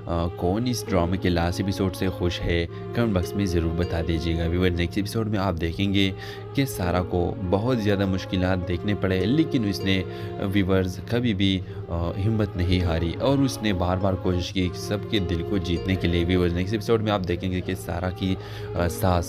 कौन इस ड्रामे के लास्ट एपिसोड से खुश है, कमेंट बॉक्स में ज़रूर बता दीजिएगा। व्यूअर नेक्स्ट एपिसोड में आप देखेंगे कि सारा को बहुत ज़्यादा मुश्किलात देखने पड़े, लेकिन उसने व्यूअर्स कभी भी हिम्मत नहीं हारी और उसने बार बार कोशिश की सबके दिल को जीतने के लिए। व्यूअर्स नेक्स्ट एपिसोड में आप देखेंगे कि सारा की सास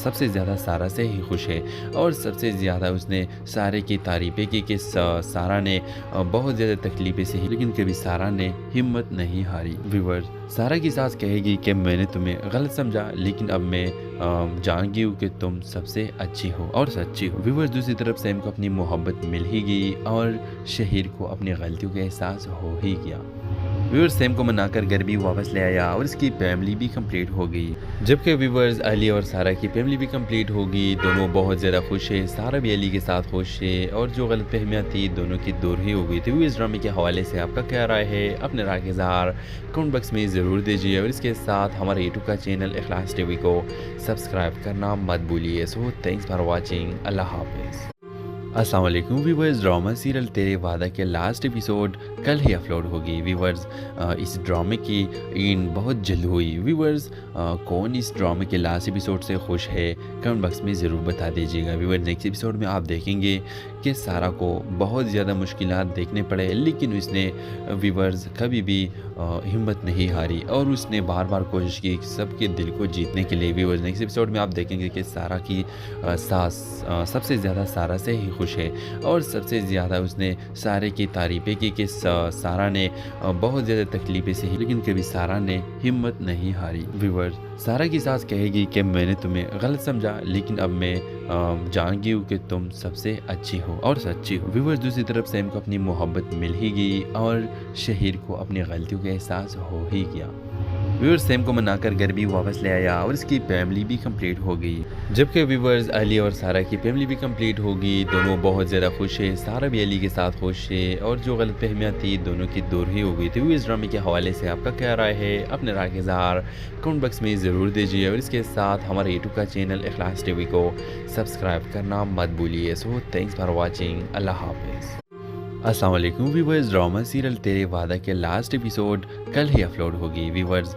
सबसे ज़्यादा सारा से ही खुश है और सबसे ज़्यादा उसने सारे की तारीफ़ें की कि सारा ने बहुत ज़्यादा तकलीफ़ें सही, लेकिन कभी सारा ने हिम्मत नहीं हारी। व्यूअर्स सारा की सास कहेगी कि मैंने तुम्हें गलत समझा, लेकिन अब मैं जान गई हूँ कि तुम सबसे अच्छी हो और सच्ची हो। व्यूअर्स दूसरी तरफ सैम को अपनी मोहब्बत मिल ही गई और शहीर को अपनी गलतियों का एहसास हो ही गया। व्यूअर्स सैम को मनाकर घर भी वापस ले आया और इसकी फैमिली भी कंप्लीट हो गई। जबकि व्यूअर्स अली और सारा की फैमिली भी कंप्लीट हो गई। दोनों बहुत ज़्यादा खुश है, सारा भी अली के साथ खुश है और जो गलत फहमियाँ थी दोनों की दूर ही हो गई थी। इस ड्रामे के हवाले से आपका क्या राय है, अपने राय के इज़हार कमेंट बॉक्स में ज़रूर दीजिए और इसके साथ हमारे यूट्यूब का चैनल इखलास टीवी को सब्सक्राइब करना मत भूलिए। सो थैंक्स फॉर वॉचिंग, अल्लाह हाफिज़। अस्सलाम वालेकुम व्यूअर्स, ड्रामा सीरियल तेरे वादा के लास्ट एपिसोड कल ही अपलोड होगी। व्यूअर्स इस ड्रामे की इन बहुत जल्द हुई। व्यूअर्स कौन इस ड्रामे के लास्ट एपिसोड से खुश है, कमेंट बॉक्स में ज़रूर बता दीजिएगा। व्यूअर्स नेक्स्ट एपिसोड में आप देखेंगे कि सारा को बहुत ज़्यादा मुश्किलात देखने पड़े, लेकिन उसने व्यूअर्स कभी भी हिम्मत नहीं हारी और उसने बार बार कोशिश की सबके दिल को जीतने के लिए। व्यूअर्स नेक्स्ट एपिसोड में आप देखेंगे कि सारा की सास सबसे ज़्यादा सारा से ही खुश है और सबसे ज़्यादा उसने सारे की तारीफ़ें की कि सारा ने बहुत ज़्यादा तकलीफ़ें सही, लेकिन कभी सारा ने हिम्मत नहीं हारी। व्यूअर्स सारा की सास कहेगी कि मैंने तुम्हें गलत समझा, लेकिन अब मैं जान गई हूँ कि तुम सबसे अच्छी हो और सच्ची हो। व्यूअर्स दूसरी तरफ सैम को अपनी मोहब्बत मिल ही गई और शहीर को अपनी गलतियों का एहसास हो ही गया। व्यूअर्स सैम को मनाकर घर भी वापस ले आया और इसकी फैमिली भी कंप्लीट हो गई। जबकि व्यूअर्स अली और सारा की फैमिली भी कंप्लीट हो गई। दोनों बहुत ज़्यादा खुश है, सारा भी अली के साथ खुश है और जो गलत फहमियाँ थी दोनों की दूर ही हो गई थी। इस ड्रामे के हवाले से आपका क्या राय है, अपने राय के इज़हार कमेंट बॉक्स में ज़रूर दीजिए और इसके साथ हमारे यूट्यूब का चैनल इखलास टीवी को सब्सक्राइब करना मत भूलिए। सो थैंक्स फॉर वॉचिंग, अल्लाह हाफिज़। अस्सलाम वालेकुम व्यूअर्स, ड्रामा सीरियल तेरे वादा के लास्ट एपिसोड कल ही अपलोड होगी। व्यूअर्स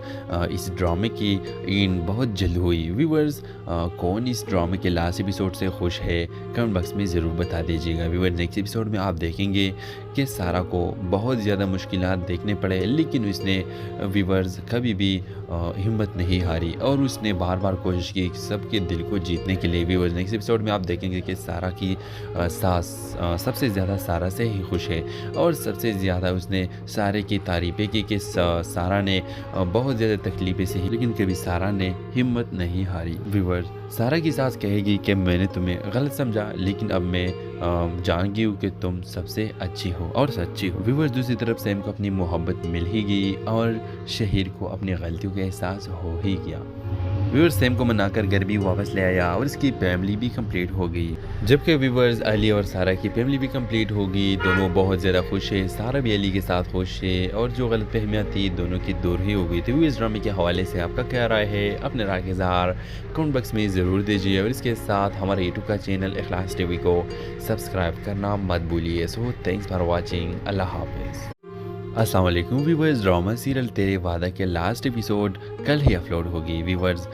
इस ड्रामे की इन बहुत जल्द हुई। व्यूअर्स कौन इस ड्रामे के लास्ट एपिसोड से खुश है, कमेंट बॉक्स में ज़रूर बता दीजिएगा। व्यूअर्स नेक्स्ट एपिसोड में आप देखेंगे कि सारा को बहुत ज़्यादा मुश्किलात देखने पड़े, लेकिन उसने व्यूअर्स कभी भी हिम्मत नहीं हारी और उसने बार बार कोशिश की सबके दिल को जीतने के लिए। व्यूअर्स नेक्स्ट एपिसोड में आप देखेंगे कि सारा की सास सबसे ज़्यादा सारा से ही खुश है और सबसे ज़्यादा उसने सारे की तारीफ़ें की कि सारा ने बहुत ज़्यादा तकलीफ़ें सही, लेकिन कभी सारा ने हिम्मत नहीं हारी। व्यूअर्स सारा की सास कहेगी कि मैंने तुम्हें गलत समझा, लेकिन अब मैं जान गई हूँ कि तुम सबसे अच्छी हो और सच्ची हो। व्यूअर्स दूसरी तरफ सैम को अपनी मोहब्बत मिल ही गई और शहीर को अपनी गलतियों का एहसास हो ही गया। व्यूअर्स सैम को मनाकर घर भी वापस ले आया और इसकी फैमिली भी कंप्लीट हो गई। जबकि व्यूअर्स अली और सारा की फैमिली भी कंप्लीट हो गई। दोनों बहुत ज़्यादा खुश है, सारा भी अली के साथ खुश है और जो गलत फहमियाँ थी दोनों की दूर ही हो गई थी। इस ड्रामे के हवाले से आपका क्या राय है, अपने राय के इज़हार कमेंट बॉक्स में ज़रूर दीजिए और इसके साथ हमारे यूट्यूब का चैनल इखलास टीवी को सब्सक्राइब करना मत भूलिए। सो थैंक्स फॉर वॉचिंग, अल्लाह हाफिज़। अस्सलाम वालेकुम व्यूअर्स, ड्रामा सीरियल तेरे वादा के लास्ट एपिसोड कल ही अपलोड होगी। व्यूअर्स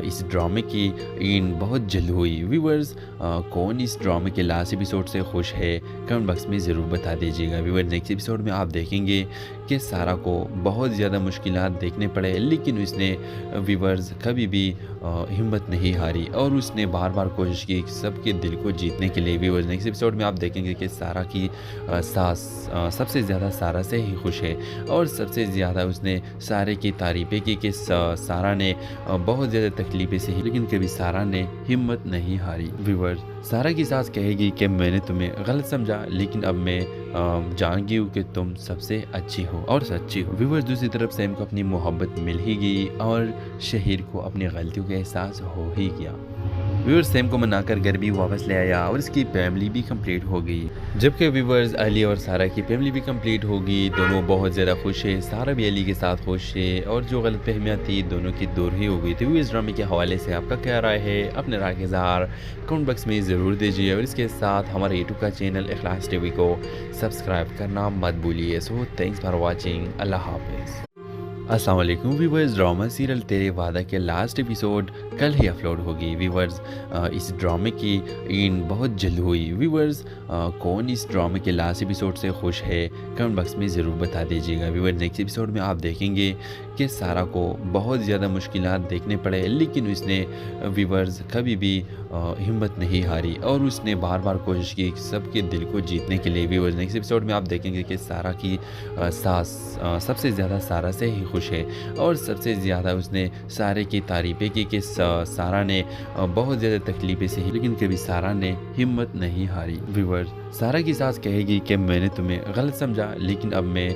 इस ड्रामे की इन बहुत जल्द हुई। व्यूअर्स कौन इस ड्रामे के लास्ट एपिसोड से खुश है, कमेंट बॉक्स में ज़रूर बता दीजिएगा। व्यूअर्स नेक्स्ट एपिसोड में आप देखेंगे कि सारा को बहुत ज़्यादा मुश्किलात देखने पड़े, लेकिन उसने व्यूअर्स कभी भी हिम्मत नहीं हारी और उसने बार बार कोशिश की सबके दिल को जीतने के लिए। व्यूअर्स नेक्स्ट एपिसोड में आप देखेंगे कि सारा की सास सबसे ज़्यादा सारा से ही खुश है और सबसे ज़्यादा उसने सारे की तारीफ़ें की कि सारा ने बहुत ज़्यादा तकलीफ़ें सही, लेकिन कभी सारा ने हिम्मत नहीं हारी। व्यूअर्स सारा की सास कहेगी कि मैंने तुम्हें गलत समझा, लेकिन अब मैं जान गई हूँ कि तुम सबसे अच्छी हो और सच्ची हो। व्यूअर्स दूसरी तरफ सैम को अपनी मोहब्बत मिल ही गई और शहीर को अपनी गलतियों का एहसास हो ही गया। व्यूअर्स सैम को मनाकर घर भी वापस ले आया और इसकी फैमिली भी कंप्लीट हो गई। जबकि व्यूअर्स अली और सारा की फैमिली भी कंप्लीट हो गई। दोनों बहुत ज़्यादा खुश है, सारा भी अली के साथ खुश है और जो गलत फहमियाँ थी दोनों की दूर ही हो गई थी। इस ड्रामे के हवाले से आपका क्या राय है, अपने राय के इज़हार कमेंट बॉक्स में ज़रूर दीजिए और इसके साथ हमारे यूट्यूब का चैनल इखलास टीवी को सब्सक्राइब करना मत भूलिए। सो थैंक्स फॉर वॉचिंग, अल्लाह हाफिज़। अस्सलाम वालेकुम व्यूवर्स। ड्रामा सीरियल तेरे वादा के लास्ट एपिसोड कल ही अपलोड होगी व्यूवर्स। इस ड्रामे की इन बहुत जल्द हुई व्यूवर्स। कौन इस ड्रामे के लास्ट एपिसोड से खुश है कमेंट बॉक्स में ज़रूर बता दीजिएगा व्यूवर्स। नेक्स्ट एपिसोड में आप देखेंगे कि सारा को बहुत ज़्यादा मुश्किलात देखने पड़े, लेकिन उसने व्यूवर्स कभी भी हिम्मत नहीं हारी और उसने बार बार कोशिश की सबके दिल को जीतने के लिए व्यूवर्स। नेक्स्ट एपिसोड में आप देखेंगे कि सारा की सास सबसे ज़्यादा सारा से ही खुश है और सबसे ज़्यादा उसने सारे की तारीफ़ें की कि सारा ने बहुत ज़्यादा तकलीफ़ें सही, लेकिन कभी सारा ने हिम्मत नहीं हारी व्यूवर्स। सारा की सास कहेगी कि मैंने तुम्हें गलत समझा, लेकिन अब मैं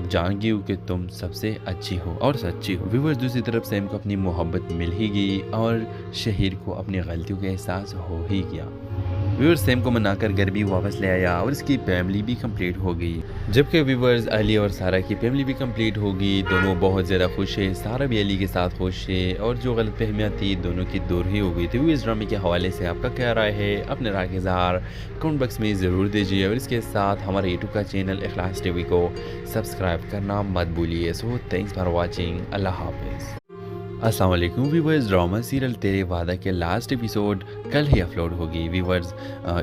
जान गई हूँ कि तुम सबसे अच्छी हो और सच्ची हो व्यूवर्स। दूसरी तरफ सैम को अपनी मोहब्बत मिल ही गई और शहीर को अपनी गलतियों का एहसास हो ही गया व्यूवर्स। सैम को मनाकर घर भी वापस ले आया और इसकी फैमिली भी कंप्लीट हो गई, जबकि व्यूवर्स अली और सारा की फैमिली भी कंप्लीट हो गई। दोनों बहुत ज़्यादा खुश है, सारा भी अली के साथ खुश है और जो गलत फहमियाँ थी दोनों की दूर ही हो गई थी। इस ड्रामे के हवाले से आपका क्या राय है, अपने राय के इज़हार कमेंट बॉक्स में ज़रूर दीजिए और इसके साथ हमारे यूट्यूब का चैनल इखलास टीवी को सब्सक्राइब करना मत भूलिए। सो थैंक्स फॉर वॉचिंग, अल्लाह हाफिज़। अस्सलाम वालेकुम व्यूवर्स। ड्रामा सीरियल तेरे वादा के लास्ट एपिसोड कल ही अपलोड होगी व्यूवर्स।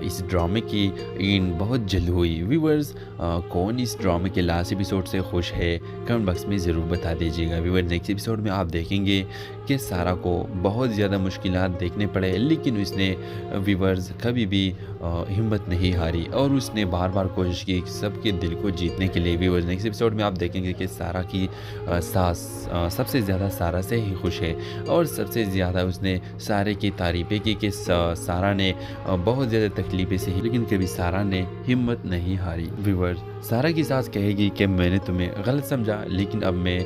इस ड्रामे की इन बहुत जल्द हुई व्यूवर्स। कौन इस ड्रामे के लास्ट एपिसोड से खुश है कमेंट बॉक्स में ज़रूर बता दीजिएगा व्यूवर्स। नेक्स्ट एपिसोड में आप देखेंगे कि सारा को बहुत ज़्यादा मुश्किलात देखने पड़े, लेकिन उसने व्यूवर्स कभी भी हिम्मत नहीं हारी और उसने बार बार कोशिश की सबके दिल को जीतने के लिए व्यूवर्स। नेक्स्ट एपिसोड में आप देखेंगे कि सारा की सास सबसे ज़्यादा सारा से ही खुश है और सबसे ज़्यादा उसने सारे की तारीफ़ें की कि सारा ने बहुत ज़्यादा तकलीफ़ें सही, लेकिन कभी सारा ने हिम्मत नहीं हारी व्यूवर्स। सारा की सास कहेगी कि मैंने तुम्हें गलत समझा, लेकिन अब मैं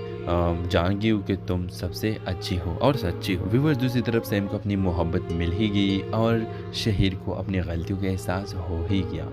जान गई हूँ कि तुम सबसे अच्छी हो और सच्ची हो व्यूवर्स। दूसरी तरफ सैम को अपनी मोहब्बत मिल ही गई और शहीर को अपनी गलतियों का एहसास हो ही गया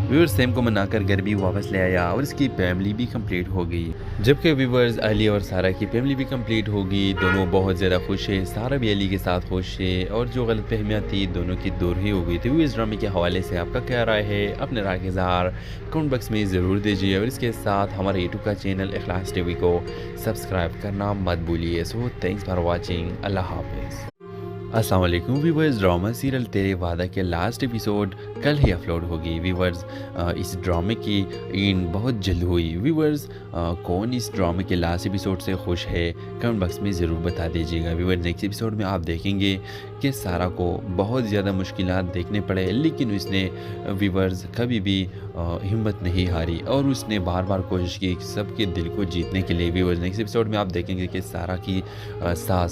व्यूवर्स। सैम को मनाकर घर भी वापस ले आया और इसकी फैमिली भी कंप्लीट हो गई, जबकि व्यूवर्स अली और सारा की फैमिली भी कंप्लीट हो गई। दोनों बहुत ज़्यादा खुश है, सारा भी अली के साथ खुश है और जो गलत फहमियाँ थी दोनों की दूर ही हो गई थी। इस ड्रामे के हवाले से आपका क्या राय है, अपने राय के इज़हार कमेंट बॉक्स में ज़रूर दीजिए और इसके साथ हमारे यूट्यूब का चैनल इखलास टीवी को सब्सक्राइब करना मत भूलिए। सो थैंक्स फॉर वॉचिंग, अल्लाह हाफिज़। अस्सलाम वालेकुम व्यूवर्स। ड्रामा सीरियल तेरे वादा के लास्ट एपिसोड कल ही अपलोड होगी व्यूवर्स। इस ड्रामे की इन बहुत जल्द हुई व्यूवर्स। कौन इस ड्रामे के लास्ट एपिसोड से खुश है कमेंट बॉक्स में ज़रूर बता दीजिएगा व्यूवर्स। नेक्स्ट एपिसोड में आप देखेंगे कि सारा को बहुत ज़्यादा मुश्किलात देखने पड़े, लेकिन उसने व्यूवर्स कभी भी हिम्मत नहीं हारी और उसने बार बार कोशिश की सबके दिल को जीतने के लिए व्यूवर्स। नेक्स्ट एपिसोड में आप देखेंगे कि सारा की सास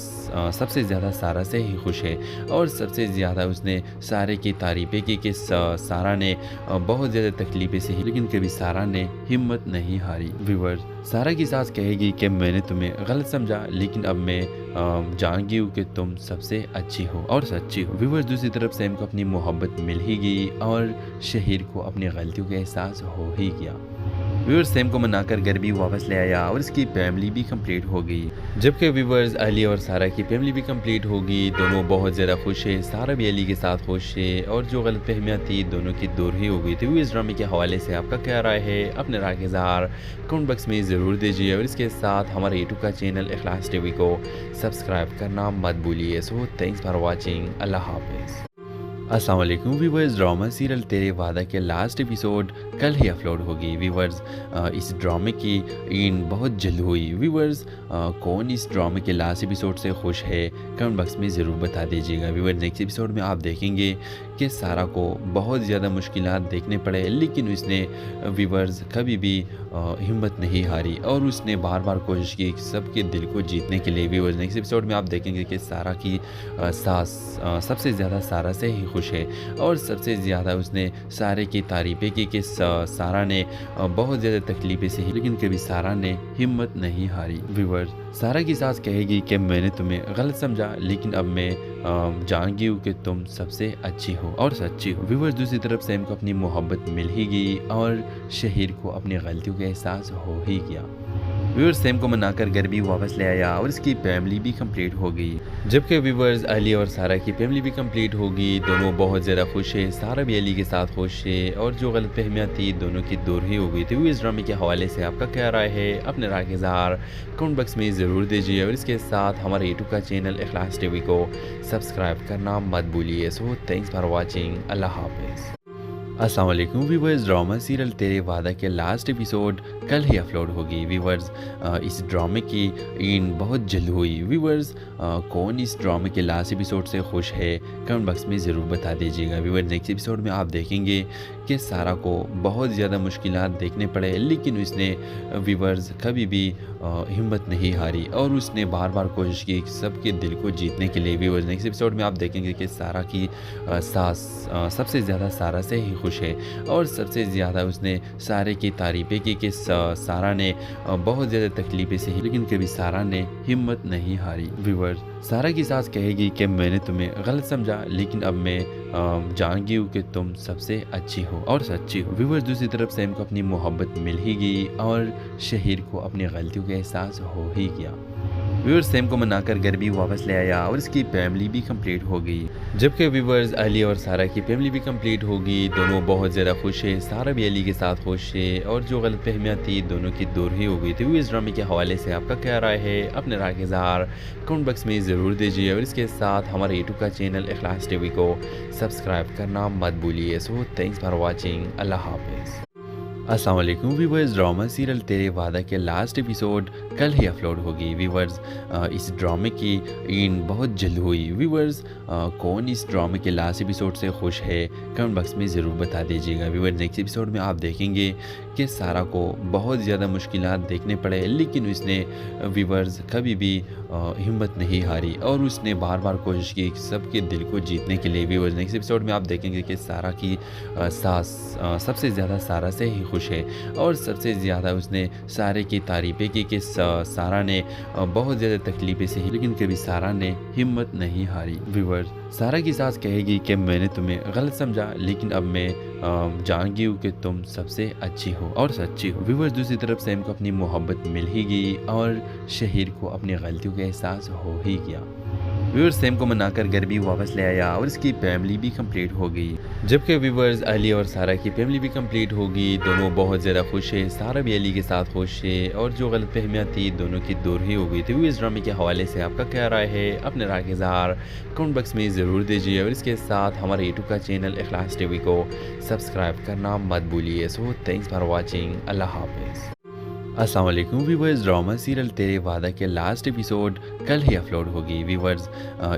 सबसे ज़्यादा सारा से ही खुश है और सबसे ज़्यादा उसने सारे की तारीफ़ें की कि सारा ने बहुत ज़्यादा तकलीफ़ें सही, लेकिन कभी सारा ने हिम्मत नहीं हारी व्यूवर्स। सारा की सास कहेगी कि मैंने तुम्हें गलत समझा, लेकिन अब मैं जान गई हूँ कि तुम सबसे अच्छी हो और सच्ची हो व्यूवर्स। दूसरी तरफ सैम को अपनी मोहब्बत मिल ही गई और शहीर को अपनी गलतियों का एहसास हो ही गया व्यूवर्स। सैम को मनाकर घर भी वापस ले आया और इसकी फैमिली भी कंप्लीट हो गई, जबकि व्यूवर्स अली और सारा की फैमिली भी कंप्लीट हो गई। दोनों बहुत ज़्यादा खुश है, सारा भी अली के साथ खुश है और जो गलत फहमियाँ थी दोनों की दूर ही हो गई थी। इस ड्रामे के हवाले से आपका क्या राय है, अपने राय के इज़हार कमेंट बॉक्स में ज़रूर दीजिए और इसके साथ हमारे यूट्यूब का चैनल इखलास टीवी को सब्सक्राइब करना मत भूलिए। सो थैंक्स फॉर वॉचिंग, अल्लाह हाफिज़। अस्सलाम वालेकुम व्यूवर्स। ड्रामा सीरियल तेरे वादा के लास्ट एपिसोड कल ही अपलोड होगी व्यूवर्स। इस ड्रामे की इन बहुत जल्द हुई व्यूवर्स। कौन इस ड्रामे के लास्ट एपिसोड से खुश है कमेंट बॉक्स में ज़रूर बता दीजिएगा व्यूवर्स। नेक्स्ट एपिसोड में आप देखेंगे कि सारा को बहुत ज़्यादा मुश्किलात देखने पड़े, लेकिन उसने व्यूवर्स कभी भी हिम्मत नहीं हारी और उसने बार बार कोशिश की सबके दिल को जीतने के लिए व्यूवर्स। नेक्स्ट एपिसोड में आप देखेंगे कि सारा की सास सबसे ज़्यादा सारा से ही खुश है और सबसे ज़्यादा उसने सारे की तारीफ़ें की कि सारा ने बहुत ज़्यादा तकलीफ़ें सही, लेकिन कभी सारा ने हिम्मत नहीं हारी व्यूवर्स। सारा की सास कहेगी कि मैंने तुम्हें गलत समझा, लेकिन अब मैं जान गई हूँ कि तुम सबसे अच्छी हो और सच्ची हो व्यूवर्स। दूसरी तरफ सैम को अपनी मोहब्बत मिल ही गई और शहीर को अपनी गलतियों का एहसास हो ही गया व्यूअर्स सैम को मनाकर घर भी वापस ले आया और इसकी फैमिली भी कंप्लीट हो गई। जबकि व्यूअर्स अली और सारा की फैमिली भी कंप्लीट हो गई। दोनों बहुत ज़्यादा खुश है, सारा भी अली के साथ खुश है और जो गलत फहमियाँ थी दोनों की दूर ही हो गई थी। इस ड्रामे के हवाले से आपका क्या राय है, अपने राय के इज़हार कमेंट बॉक्स में ज़रूर दीजिए और इसके साथ हमारे यूट्यूब का चैनल इखलास टीवी को सब्सक्राइब करना मत भूलिए। सो थैंक्स फॉर वॉचिंग, अल्लाह हाफिज़। अस्सलाम वालेकुम व्यूवर्स, ड्रामा सीरियल तेरे वादा के लास्ट एपिसोड कल ही अपलोड होगी। व्यूवर्स इस ड्रामे की एंड बहुत जल्द हुई। व्यूवर्स कौन इस ड्रामे के लास्ट एपिसोड से खुश है कमेंट बॉक्स में ज़रूर बता दीजिएगा। व्यूवर्स नेक्स्ट एपिसोड में आप देखेंगे कि सारा को बहुत ज़्यादा मुश्किलात देखने पड़े, लेकिन उसने व्यूवर्स कभी भी हिम्मत नहीं हारी और उसने बार बार कोशिश की सबके दिल को जीतने के लिए। व्यूवर्स नेक्स्ट एपिसोड में आप देखेंगे कि सारा की सास सबसे ज़्यादा सारा से ही खुश है और सबसे ज़्यादा उसने सारे की तारीफ़ें की कि सारा ने बहुत ज़्यादा तकलीफ़ें सही, लेकिन कभी सारा ने हिम्मत नहीं हारी। व्यूवर्स सारा की सास कहेगी कि मैंने तुम्हें गलत समझा, लेकिन अब मैं जान गई हूँ कि तुम सबसे अच्छी हो और सच्ची हो। व्यूवर्स दूसरी तरफ सैम को अपनी मोहब्बत मिल ही गई और शहीर को अपनी गलतियों का एहसास हो ही गया। व्यूअर्स सैम को मनाकर घर भी वापस ले आया और इसकी फैमिली भी कंप्लीट हो गई। जबकि व्यूअर्स अली और सारा की फैमिली भी कंप्लीट हो गई। दोनों बहुत ज़्यादा खुश है, सारा भी अली के साथ खुश है और जो गलत फहमियाँ थी दोनों की दूर ही हो गई थी। इस ड्रामे के हवाले से आपका क्या राय है, अपने राय के इज़हार कमेंट बॉक्स में ज़रूर दीजिए और इसके साथ हमारे यूट्यूब का चैनल इखलास टीवी को सब्सक्राइब करना मत भूलिए। सो थैंक्स फॉर वॉचिंग, अल्लाह हाफिज़। अस्सलाम वालेकुम व्यूवर्स, ड्रामा सीरियल तेरे वादा के लास्ट एपिसोड कल ही अपलोड होगी। व्यूवर्स इस ड्रामे की एंड बहुत जल्द हुई। व्यूवर्स कौन इस ड्रामे के लास्ट एपिसोड से खुश है कमेंट बॉक्स में ज़रूर बता दीजिएगा। व्यूवर्स नेक्स्ट एपिसोड में आप देखेंगे कि सारा को बहुत ज़्यादा मुश्किलात देखने पड़े, लेकिन उसने व्यूवर्स कभी भी हिम्मत नहीं हारी और उसने बार बार कोशिश की सबके दिल को जीतने के लिए। व्यूवर्स नेक्स्ट एपिसोड में आप देखेंगे कि सारा की सास सबसे ज़्यादा सारा से ही खुश है और सबसे ज़्यादा उसने सारे की तारीफ़ें की कि सारा ने बहुत ज़्यादा तकलीफ़ें सही, लेकिन कभी सारा ने हिम्मत नहीं हारी। व्यूवर्स सारा की सास कहेगी कि मैंने तुम्हें गलत समझा, लेकिन अब मैं जान गई हूँ कि तुम सबसे अच्छी हो और सच्ची हो। व्यूवर्स दूसरी तरफ सैम को अपनी मोहब्बत मिल ही गई और शहीर को अपनी गलतियों का एहसास हो ही गया। व्यूअर्स सैम को मनाकर घर भी वापस ले आया और इसकी फैमिली भी कंप्लीट हो गई। जबकि व्यूअर्स अली और सारा की फैमिली भी कंप्लीट हो गई। दोनों बहुत ज़्यादा खुश है, सारा भी अली के साथ खुश है और जो गलत फहमियाँ थी दोनों की दूर ही हो गई थी। इस ड्रामे के हवाले से आपका क्या राय है, अपने राय के इज़हार कमेंट बॉक्स में ज़रूर दीजिए और इसके साथ हमारे यूट्यूब का चैनल इखलास टीवी को सब्सक्राइब करना मत भूलिए। सो थैंक्स फॉर वॉचिंग, अल्लाह हाफिज़। अस्सलाम वालेकुम व्यूवर्स, ड्रामा सीरियल तेरे वादा के लास्ट एपिसोड कल ही अपलोड होगी। व्यूवर्स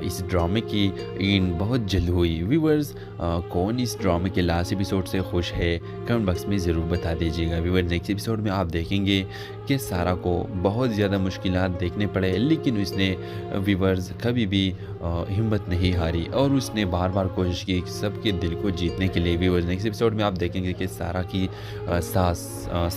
इस ड्रामे की एंड बहुत जल्द हुई। व्यूवर्स कौन इस ड्रामे के लास्ट एपिसोड से खुश है कमेंट बॉक्स में ज़रूर बता दीजिएगा। व्यूवर्स नेक्स्ट एपिसोड में आप देखेंगे कि सारा को बहुत ज़्यादा मुश्किलात देखने पड़े, लेकिन उसने व्यूवर्स कभी भी हिम्मत नहीं हारी और उसने बार बार कोशिश की सबके दिल को जीतने के लिए। व्यूवर्स नेक्स्ट एपिसोड में आप देखेंगे कि सारा की सास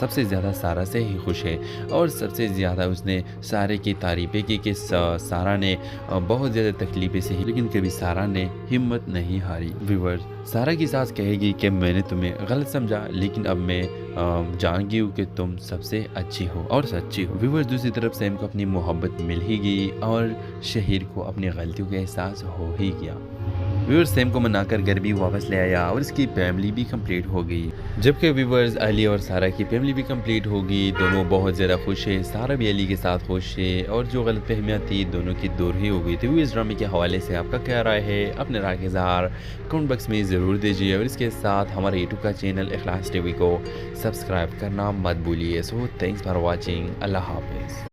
सबसे ज़्यादा सारा से ही खुश है और सबसे ज़्यादा उसने सारे की तारीफ़ें की कि सारा ने बहुत ज़्यादा तकलीफ़ें सही, लेकिन कभी सारा ने हिम्मत नहीं हारी। व्यूवर्स सारा की सास कहेगी कि मैंने तुम्हें गलत समझा, लेकिन अब मैं जान गई हूँ कि तुम सबसे अच्छी हो और सच्ची हो। व्यूवर्स दूसरी तरफ सैम को अपनी मोहब्बत मिल ही गई और शहीर को अपनी गलतियों का एहसास हो ही गया। व्यूअर्स सैम को मनाकर घर भी वापस ले आया और इसकी फैमिली भी कंप्लीट हो गई। जबकि व्यूअर्स अली और सारा की फैमिली भी कंप्लीट हो गई। दोनों बहुत ज़्यादा खुश है, सारा भी अली के साथ खुश है और जो गलत फहमियाँ थी दोनों की दूर ही हो गई थी। इस ड्रामे के हवाले से आपका क्या राय है, अपने राय के इज़हार कमेंट बॉक्स में ज़रूर दीजिए और इसके साथ हमारे यूट्यूब का चैनल इखलास टीवी को सब्सक्राइब करना मत भूलिए। सो थैंक्स फॉर वॉचिंग, अल्लाह हाफिज़।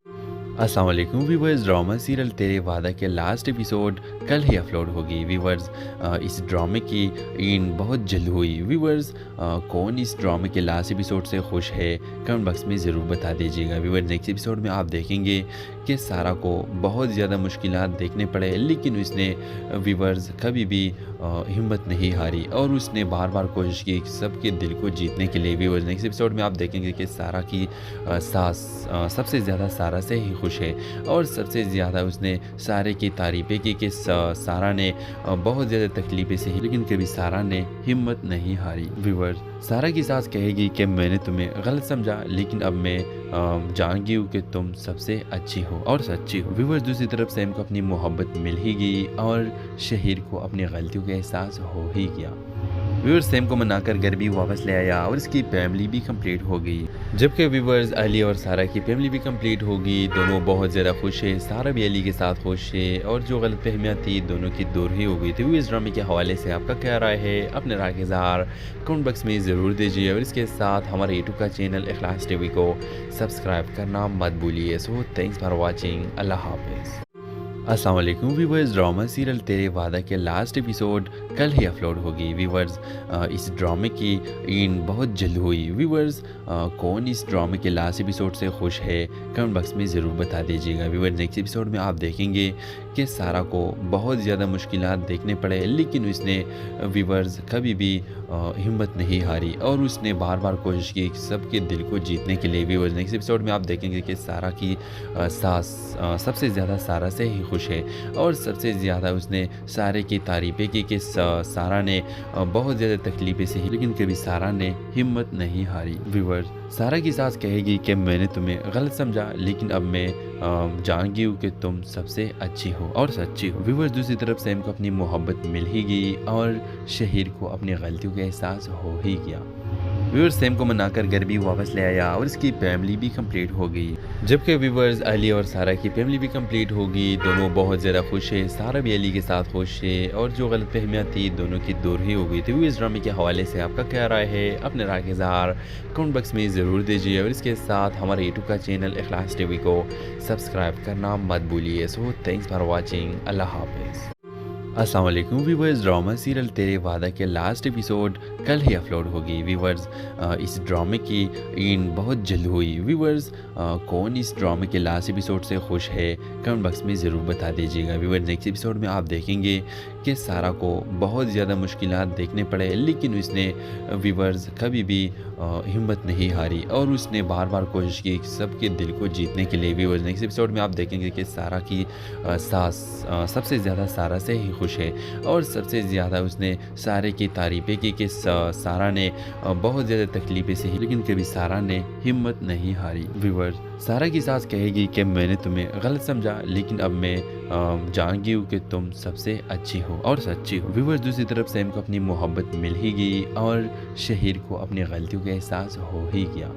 अस्सलाम वालेकुम व्यूवर्स, ड्रामा सीरियल तेरे वादा के लास्ट एपिसोड कल ही अपलोड होगी। व्यूवर्स इस ड्रामे की एंड बहुत जल्द हुई। व्यूवर्स कौन इस ड्रामे के लास्ट एपिसोड से खुश है कमेंट बॉक्स में ज़रूर बता दीजिएगा। व्यूवर्स नेक्स्ट एपिसोड में आप देखेंगे कि सारा को बहुत ज़्यादा मुश्किलात देखने पड़े, लेकिन उसने व्यूवर्स कभी भी हिम्मत नहीं हारी और उसने बार बार कोशिश की सबके दिल को जीतने के लिए। व्यूवर्स नेक्स्ट एपिसोड में आप देखेंगे कि सारा की सास सबसे ज़्यादा सारा से ही खुश है और सबसे ज़्यादा उसने सारे की तारीफ़ें की कि सारा ने बहुत ज़्यादा तकलीफ़ें सही, लेकिन कभी सारा ने हिम्मत नहीं हारी। व्यूवर्स سارا کی ساس کہے گی کہ میں نے تمہیں غلط سمجھا، لیکن اب میں جان گئی ہوں کہ تم سب سے اچھی ہو اور سچی ہو۔ ویورز دوسری طرف سیم کو اپنی محبت مل ہی گئی اور شہیر کو اپنی غلطیوں کا احساس ہو ہی گیا۔ ویورز سیم کو منا کر گھر بھی واپس لے آیا اور اس کی فیملی بھی کمپلیٹ ہو گئی۔ جبکہ ویورز علی اور سارا کی فیملی بھی کمپلیٹ ہو گئی، دونوں بہت زیادہ خوش ہے۔ سارا بھی علی کے ساتھ خوش ہے اور جو غلط فہمیاں تھی دونوں کی دور ہی ہو گئی تھی۔ اس ڈرامے کے حوالے سے آپ کا کیا رائے ہے؟ اپنے رائے کا اظہار کمنٹ باکس میں ضرور دیجیے اور اس کے ساتھ ہمارے یوٹیوب کا چینل اخلاص ٹی وی کو سبسکرائب کرنا مت بھولیے۔ سو تھینکس فار واچنگ، اللہ حافظ۔ السلام علیکم ویورز، ڈرامہ سیریل تیرے وعدہ کے لاسٹ ایپیسوڈ کل ہی اپلوڈ ہوگی۔ ویورز اس ڈرامے کی اینڈ بہت جلد ہوئی۔ ویورز کون اس ڈرامے کے لاسٹ ایپیسوڈ سے خوش ہے کمنٹ باکس میں ضرور بتا دیجیے گا۔ ویورز نیکسٹ ایپیسوڈ میں آپ دیکھیں گے کہ سارا کو بہت زیادہ مشکلات دیکھنے پڑے، لیکن اس نے ویورز کبھی بھی ہمت نہیں ہاری اور اس نے بار بار کوشش کی سب کے دل کو جیتنے کے لیے۔ ویورز نیکسٹ ایپیسوڈ میں آپ دیکھیں گے کہ سارا کی ساس سب سے زیادہ سارا سے ہی خوش ہے اور سب سے زیادہ اس نے سارے کی تعریفیں کی کہ سارا نے بہت زیادہ تکلیفیں سہی، لیکن کبھی سارا نے ہمت نہیں ہاری۔ ویورز سارا کی ساس کہے گی کہ میں نے تمہیں غلط سمجھا، لیکن اب میں جان گئی ہوں کہ تم سب سے اچھی ہو اور سچی ہو۔ ویورز دوسری طرف سیم کو اپنی محبت مل ہی گئی اور شہیر کو اپنی غلطیوں کا احساس ہو ہی گیا۔ ویورز سیم کو منا کر گھر بھی واپس لے آیا اور اس کی فیملی بھی کمپلیٹ ہو گئی۔ جبکہ ویورز علی اور سارا کی فیملی بھی کمپلیٹ ہو گئی، دونوں بہت زیادہ خوش ہے۔ سارا بھی علی کے ساتھ خوش ہے اور جو غلط فہمیاں تھی دونوں کی دور ہی ہو گئی تھی۔ اس ڈرامے کے حوالے سے آپ کا کیا رائے ہے؟ اپنے رائے کا اظہار کمنٹ باکس میں ضرور دیجیے اور اس کے ساتھ ہمارے یوٹیوب کا چینل اخلاص ٹی وی کو سبسکرائب کرنا مت بھولیے۔ سو تھینکس فار واچنگ، اللہ حافظ۔ السلام علیکم ویورز، ڈرامہ سیریل تیرے وعدہ کے لاسٹ ایپیسوڈ کل ہی اپلوڈ ہوگی۔ ویورز اس ڈرامے کی اینڈ بہت جلد ہوئی۔ ویورز کون اس ڈرامے کے لاسٹ ایپیسوڈ سے خوش ہے کمنٹ باکس میں ضرور بتا دیجیے گا۔ ویورز نیکسٹ ایپیسوڈ میں آپ دیکھیں گے کہ سارا کو بہت زیادہ مشکلات دیکھنے پڑے، لیکن اس نے ویورز کبھی بھی ہمت نہیں ہاری اور اس نے بار بار کوشش کی سب کے دل کو جیتنے کے لیے۔ ویورز نیکسٹ ایپیسوڈ میں آپ دیکھیں گے کہ سارا کی ساس سب سے زیادہ سارا سے ہی خوش ہے اور سب سے زیادہ اس نے سارے کی تعریفیں کی کہ سارا نے بہت زیادہ تکلیفیں سہی، لیکن کبھی سارا نے ہمت نہیں ہاری۔ ویورز سارا کی ساس کہے گی کہ میں نے تمہیں غلط سمجھا، لیکن اب میں جان گئی ہوں کہ تم سب سے اچھی ہو اور سچی ہو۔ ویورز دوسری طرف سیم کو اپنی محبت مل ہی گئی اور شہیر کو اپنی غلطیوں کا احساس ہو ہی گیا۔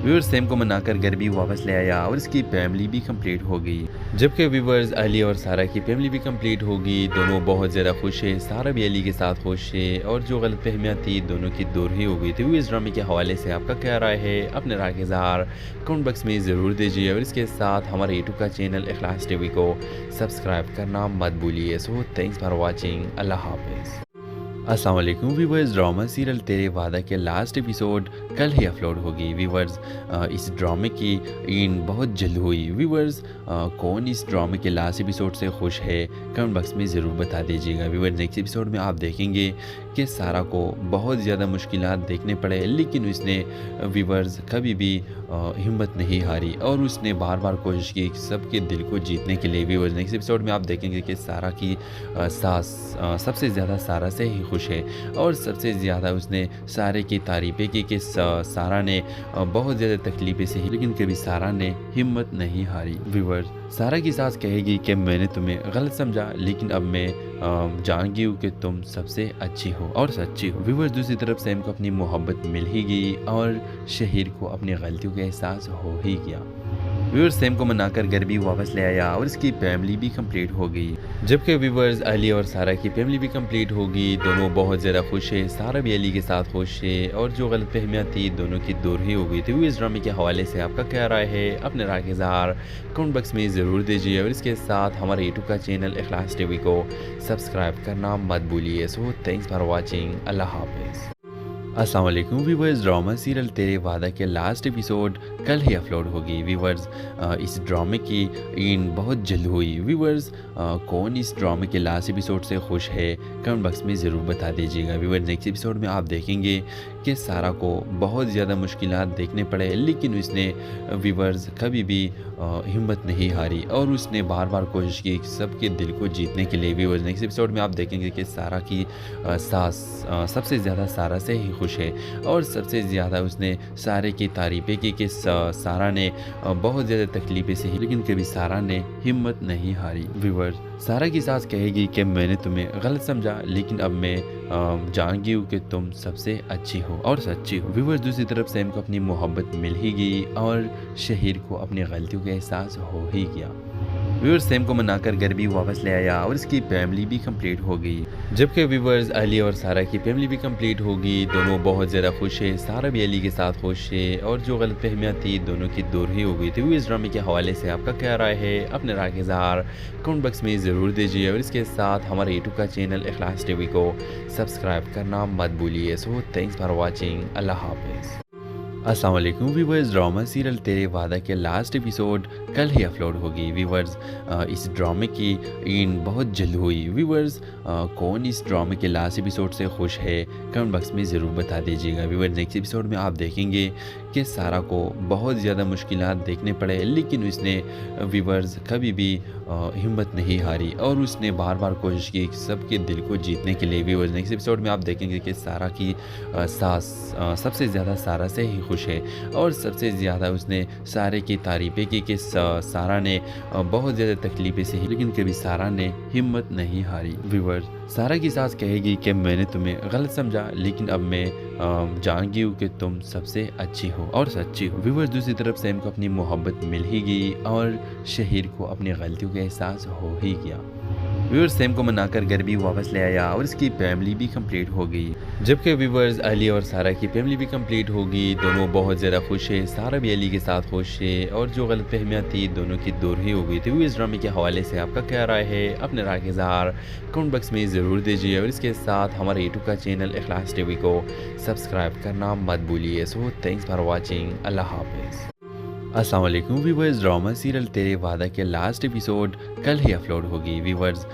ویورز سیم کو منا کر گھر بھی واپس لے آیا اور اس کی فیملی بھی کمپلیٹ ہو گئی۔ جبکہ ویورز علی اور سارا کی فیملی بھی کمپلیٹ ہو گئی، دونوں بہت زیادہ خوش ہے۔ سارا بھی علی کے ساتھ خوش ہے اور جو غلط فہمیاں تھی دونوں کی دور ہی ہو گئی تھی۔ اس ڈرامے کے حوالے سے آپ کا کیا رائے ہے؟ اپنے رائے کا اظہار کمنٹ باکس میں ضرور دیجیے اور اس کے ساتھ ہمارے یوٹیوب کا چینل اخلاص ٹی وی کو سبسکرائب کرنا مت بھولیے۔ سو تھینکس فار واچنگ، اللہ حافظ۔ السلام علیکم ویورز، ڈرامہ سیریل تیرے وعدہ کے لاسٹ ایپیسوڈ کل ہی اپلوڈ ہوگی۔ ویورز اس ڈرامے کی اینڈ بہت جلد ہوئی۔ ویورز کون اس ڈرامے کے لاسٹ ایپیسوڈ سے خوش ہے کمنٹ باکس میں ضرور بتا دیجیے گا۔ ویورز نیکسٹ ایپیسوڈ میں آپ دیکھیں گے کہ سارا کو بہت زیادہ مشکلات دیکھنے پڑے، لیکن اس نے ویورز کبھی بھی ہمت نہیں ہاری اور اس نے بار بار کوشش کی سب کے دل کو جیتنے کے لیے۔ ویورز نیکسٹ ایپیسوڈ میں آپ دیکھیں گے کہ سارا کی ساس سب سے زیادہ سارا سے ہی خوش ہے اور سب سے زیادہ اس نے سارے کی تعریفیں کی کہ سارا نے بہت زیادہ تکلیفیں سہی، لیکن کبھی سارا نے ہمت نہیں ہاری۔ ویورز سارا کی ساس کہے گی کہ میں نے تمہیں غلط سمجھا، لیکن اب میں جان گئی ہوں کہ تم سب سے اچھی ہو اور سچی ہو۔ ویورز دوسری طرف سیم کو اپنی محبت مل ہی گئی اور شہیر کو اپنی غلطیوں کا احساس ہو ہی گیا۔ ویورز سیم کو منا کر گھر بھی واپس لے آیا اور اس کی فیملی بھی کمپلیٹ ہو گئی۔ جبکہ ویورز علی اور سارا کی فیملی بھی کمپلیٹ ہو گئی، دونوں بہت زیادہ خوش ہے۔ سارا بھی علی کے ساتھ خوش ہے اور جو غلط فہمیاں تھی دونوں کی دور ہی ہو گئی تھی۔ اس ڈرامے کے حوالے سے آپ کا کیا رائے ہے؟ اپنے رائے کا اظہار کمنٹ باکس میں ضرور دیجیے اور اس کے ساتھ ہمارے یوٹیوب کا چینل اخلاص ٹی وی کو سبسکرائب کرنا مت بھولیے۔ سو تھینکس فار واچنگ، اللہ حافظ۔ السلام علیکم ویورز، ڈرامہ سیریل تیرے وعدہ کے لاسٹ ایپیسوڈ कल ही अपलोड होगी। व्यूवर्स इस ड्रामे की एंड बहुत जल्द हुई। व्यूवर्स कौन इस ड्रामे के लास्ट एपिसोड से खुश है, कमेंट बॉक्स में ज़रूर बता दीजिएगा। व्यूवर्स नेक्स्ट एपिसोड में आप देखेंगे कि सारा को बहुत ज़्यादा मुश्किलात देखने पड़े, लेकिन उसने व्यूवर्स कभी भी हिम्मत नहीं हारी और उसने बार बार कोशिश की सबके दिल को जीतने के लिए। व्यूवर्स नेक्स्ट एपिसोड में आप देखेंगे कि सारा की सास सबसे ज़्यादा सारा से ही खुश है और सबसे ज़्यादा उसने सारे की तारीफ़ें की कि सारा ने बहुत ज़्यादा तकलीफ़ें सही, लेकिन कभी सारा ने हिम्मत नहीं हारी। व्यूवर्स सारा की सास कहेगी कि मैंने तुम्हें गलत समझा, लेकिन अब मैं जान गई हूँ कि तुम सबसे अच्छी हो और सच्ची हो। व्यूवर्स दूसरी तरफ सैम को अपनी मोहब्बत मिल ही गई और शहीर को अपनी गलतियों का एहसास हो ही गया। व्यूवर्स सैम को मनाकर घर भी वापस ले आया और इसकी फैमिली भी कंप्लीट हो गई, जबकि व्यूवर्स अली और सारा की फैमिली भी कंप्लीट हो गई। दोनों बहुत ज़्यादा खुश है, सारा भी अली के साथ खुश है और जो गलत फहमियाँ थी दोनों की दूर ही हो गई थी। इस ड्रामे के हवाले से आपका क्या राय है, अपने राय के इज़हार कमेंट बॉक्स में ज़रूर दीजिए और इसके साथ हमारे यूट्यूब का चैनल इखलास टीवी को सब्सक्राइब करना मत भूलिए। सो थैंक्स फॉर वॉचिंग, अल्लाह हाफिज़। अस्सलाम वालेकुम व्यूवर्स, ड्रामा सीरियल तेरे वादा के लास्ट एपिसोड कल ही अपलोड होगी। व्यूवर्स इस ड्रामे की एंड बहुत जल्द हुई। व्यूवर्स कौन इस ड्रामे के लास्ट एपिसोड से खुश है, कमेंट बॉक्स में ज़रूर बता दीजिएगा। व्यूवर्स नेक्स्ट एपिसोड में आप देखेंगे कि सारा को बहुत ज़्यादा मुश्किलात देखने पड़े, लेकिन उसने व्यूवर्स कभी भी हिम्मत नहीं हारी और उसने बार बार कोशिश की सबके दिल को जीतने के लिए। व्यूवर्स नेक्स्ट एपिसोड में आप देखेंगे कि सारा की सास सबसे ज़्यादा सारा से ही खुश है और सबसे ज़्यादा उसने सारे की तारीफ़ें की कि सारा ने बहुत ज़्यादा तकलीफ़ें सही, लेकिन कभी सारा ने हिम्मत नहीं हारी। व्यूवर्स सारा की सास कहेगी कि मैंने तुम्हें गलत समझा, लेकिन अब मैं जान गई हूँ कि तुम सबसे अच्छी हो और सच्ची हो। व्यूवर्स दूसरी तरफ सैम को अपनी मोहब्बत मिल ही गई और शहीर को अपनी गलतियों का एहसास हो ही गया। व्यूवर्स सैम को मनाकर घर भी वापस ले आया और इसकी फैमिली भी कंप्लीट हो गई, जबकि व्यूवर्स अली और सारा की फैमिली भी कंप्लीट हो गई। दोनों बहुत ज़्यादा खुश है, सारा भी अली के साथ खुश है और जो गलत फहमियाँ थी दोनों की दूर ही हो गई थी। इस ड्रामे के हवाले से आपका क्या राय है, अपने राय के इज़हार कमेंट बॉक्स में ज़रूर दीजिए और इसके साथ हमारे यूट्यूब का चैनल इखलास टीवी को सब्सक्राइब करना मत भूलिए। सो थैंक्स फॉर वॉचिंग, अल्लाह हाफिज़। अस्सलाम वालेकुम व्यूवर्स, ड्रामा सीरियल तेरे वादा के लास्ट एपिसोड कल ही अपलोड होगी। व्यूवर्स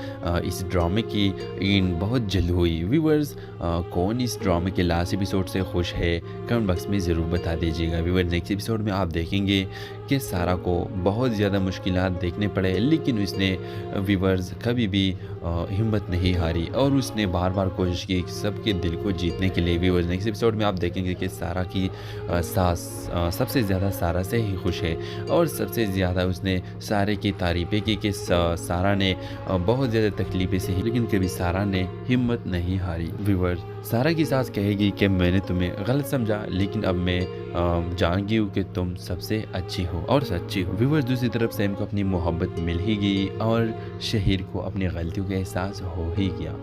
इस ड्रामे की एंड बहुत जल्द हुई। व्यूवर्स कौन इस ड्रामे के लास्ट एपिसोड से खुश है, कमेंट बॉक्स में ज़रूर बता दीजिएगा। व्यूवर्स नेक्स्ट एपिसोड में आप देखेंगे कि सारा को बहुत ज़्यादा मुश्किलात देखने पड़े, लेकिन उसने व्यूवर्स कभी भी हिम्मत नहीं हारी और उसने बार बार कोशिश की सबके दिल को जीतने के लिए। व्यूवर्स नेक्स्ट एपिसोड में आप देखेंगे कि सारा की सास सबसे ज़्यादा सारा से ही खुश है और सबसे ज़्यादा उसने सारे की तारीफ़ें की कि सारा ने बहुत ज़्यादा तकलीफ़ें सही, लेकिन कभी सारा ने हिम्मत नहीं हारी। व्यूवर्स सारा की सास कहेगी कि मैंने तुम्हें गलत समझा, लेकिन अब मैं जान गई हूँ कि तुम सबसे अच्छी हो और सच्ची हो। व्यूवर्स दूसरी तरफ सैम को अपनी मोहब्बत मिल ही गई और शहीर को अपनी गलतियों का एहसास हो ही गया।